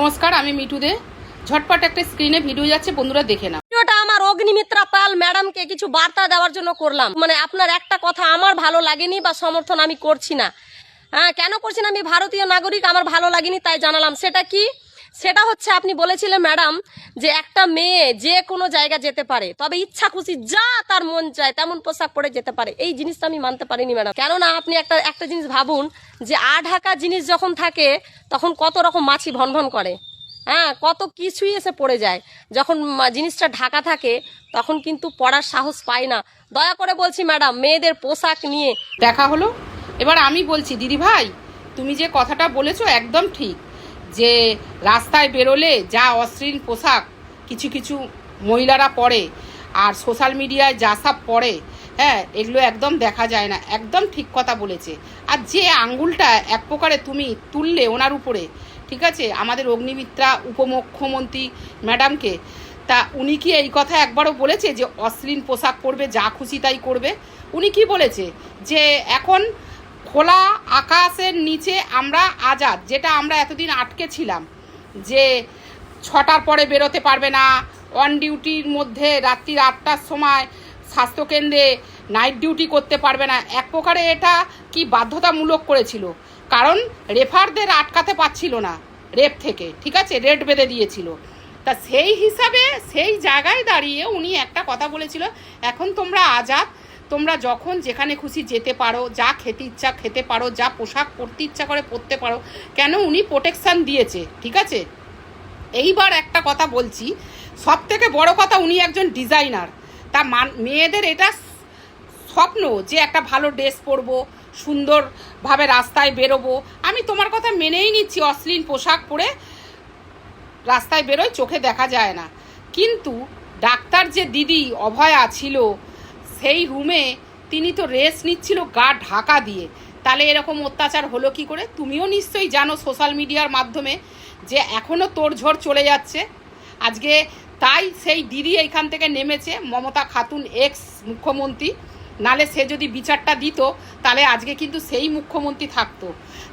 নমস্কার, আমি মিঠু দে। ঝটপট একটা স্ক্রিনে ভিডিও যাচ্ছে, বন্ধুরা দেখে নাও। ভিডিওটা আমার অগ্নিমিত্রা পাল ম্যাডামকে কিছু বার্তা দেওয়ার জন্য করলাম। মানে আপনার একটা কথা আমার ভালো লাগেনি বা সমর্থন আমি করছি না। হ্যাঁ, কেন করছি না? আমি ভারতীয় নাগরিক, আমার ভালো লাগেনি তাই জানালাম। সেটা কি? সেটা হচ্ছে আপনি বলেছিলেন ম্যাডাম যে একটা মেয়ে যে কোনো জায়গা যেতে পারে, তবে ইচ্ছা খুশি যা তার মন চায় তেমন পোশাক পরে যেতে পারে। এই জিনিসটা আমি মানতে পারিনি ম্যাডাম। কেননা আপনি একটা জিনিস ভাবুন যে ঢাকা জিনিস যখন থাকে তখন কত রকম মাছি ভনভন করে। হ্যাঁ, কত কিছুই এসে পড়ে যায়। যখন জিনিসটা ঢাকা থাকে তখন কিন্তু পড়ার সাহস পায় না। দয়া করে বলছি ম্যাডাম, মেয়েদের পোশাক নিয়ে দেখা হলো। এবার আমি বলছি, দিদি ভাই, তুমি যে কথাটা বলেছো একদম ঠিক, যে রাস্তায় বেরোলে যা অশ্লীল পোশাক কিছু কিছু মহিলারা পরে আর সোশ্যাল মিডিয়ায় যা সব পরে, হ্যাঁ, এগুলো একদম দেখা যায় না। একদম ঠিক কথা বলেছে। আর যে আঙ্গুলটা এক প্রকারে তুমি তুললে ওনার উপরে, ঠিক আছে, আমাদের অগ্নিমিত্রা উপমুখ্যমন্ত্রী ম্যাডামকে, তা উনি কি এই কথা একবারও বলেছে যে অশ্লীল পোশাক পরবে, যা খুশি তাই করবে? উনি কি বলেছে যে এখন খোলা আকাশের নিচে আমরা আজাদ, যেটা আমরা এতদিন আটকে ছিলাম, যে 6টার পরে বেরোতে পারবে না, অন ডিউটির মধ্যে রাত্রি 8টার সময় স্বাস্থ্যকেন্দ্রে নাইট ডিউটি করতে পারবে না। এক প্রকারে এটা কি বাধ্যতামূলক করেছিল, কারণ রেফারদের আটকাতে পারছিল না রেপ থেকে, ঠিক আছে, রেড বেঁধে দিয়েছিল। তা সেই হিসাবে সেই জায়গায় দাঁড়িয়ে উনি একটা কথা বলেছিল, এখন তোমরা আজাদ, তোমরা যখন যেখানে খুশি যেতে পারো, যা খেতে ইচ্ছা খেতে পারো, যা পোশাক পরতে ইচ্ছা করে পরতে পারো। কেন উনি প্রোটেকশান দিয়েছে, ঠিক আছে। এইবার একটা কথা বলছি, সব থেকে বড় কথা, উনি একজন ডিজাইনার। তা মেয়েদের এটা স্বপ্ন যে একটা ভালো ড্রেস পরবো, সুন্দরভাবে রাস্তায় বেরোবো। আমি তোমার কথা মেনেই নিচ্ছি, অশ্লীল পোশাক পরে রাস্তায় বেরোয়, চোখে দেখা যায় না। কিন্তু ডাক্তার যে দিদি অভয়া ছিল সেই রুমে, তিনি তো রেস্ট নিচ্ছিল গা ঢাকা দিয়ে। তাহলে এরকম অত্যাচার হলো কি করে? তুমিও নিশ্চয়ই জানো সোশ্যাল মিডিয়ার মাধ্যমে যে এখনও তোড়ঝড় চলে যাচ্ছে। আজকে তাই সেই দিদি এইখান থেকে নেমেছে, মমতা খাতুন এক্স মুখ্যমন্ত্রী। নালে সে যদি বিচারটা দিত তাহলে আজকে কিন্তু সেই মুখ্যমন্ত্রী থাকতো।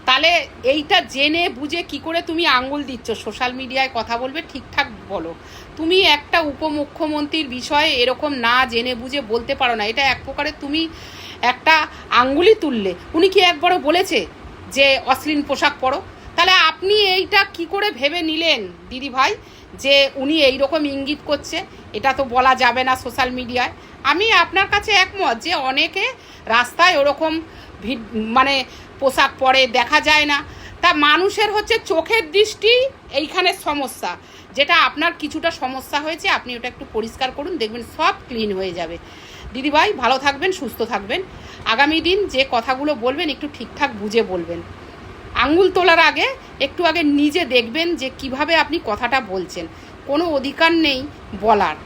তাহলে এইটা জেনে বুঝে কি করে তুমি আঙ্গুল দিচ্ছ? সোশ্যাল মিডিয়ায় কথা বলবে ঠিকঠাক বলো। তুমি একটা উপমুখ্যমন্ত্রীর বিষয়ে এরকম না জেনে বুঝে বলতে পারো না, এটা এক প্রকারে তুমি একটা আঙ্গুলই তুললে। উনি কি একবারও বলেছে যে অশ্লীল পোশাক পরো? তাহলে আপনি এইটা কি করে ভেবে নিলেন দিদি ভাই যে উনি এইরকম ইঙ্গিত করছে? এটা তো বলা যাবে না সোশ্যাল মিডিয়ায়। আমি আপনার কাছে একমত যে অনেকে রাস্তায় ওরকম মানে পোশাক পরে দেখা যায় না। তা মানুষের হচ্ছে চোখের দৃষ্টি এইখানে সমস্যা, যেটা আপনার কিছুটা সমস্যা হয়েছে, আপনি ওটা একটু পরিষ্কার করুন, দেখবেন সব ক্লিন হয়ে যাবে। দিদিভাই ভালো থাকবেন, সুস্থ থাকবেন। আগামী দিন যে কথাগুলো বলবেন একটু ঠিকঠাক বুঝে বলবেন। আঙ্গুল তোলার আগে একটু আগে নিজে দেখবেন যে কিভাবে আপনি কথাটা বলছেন। কোনো অধিকার নেই বলার।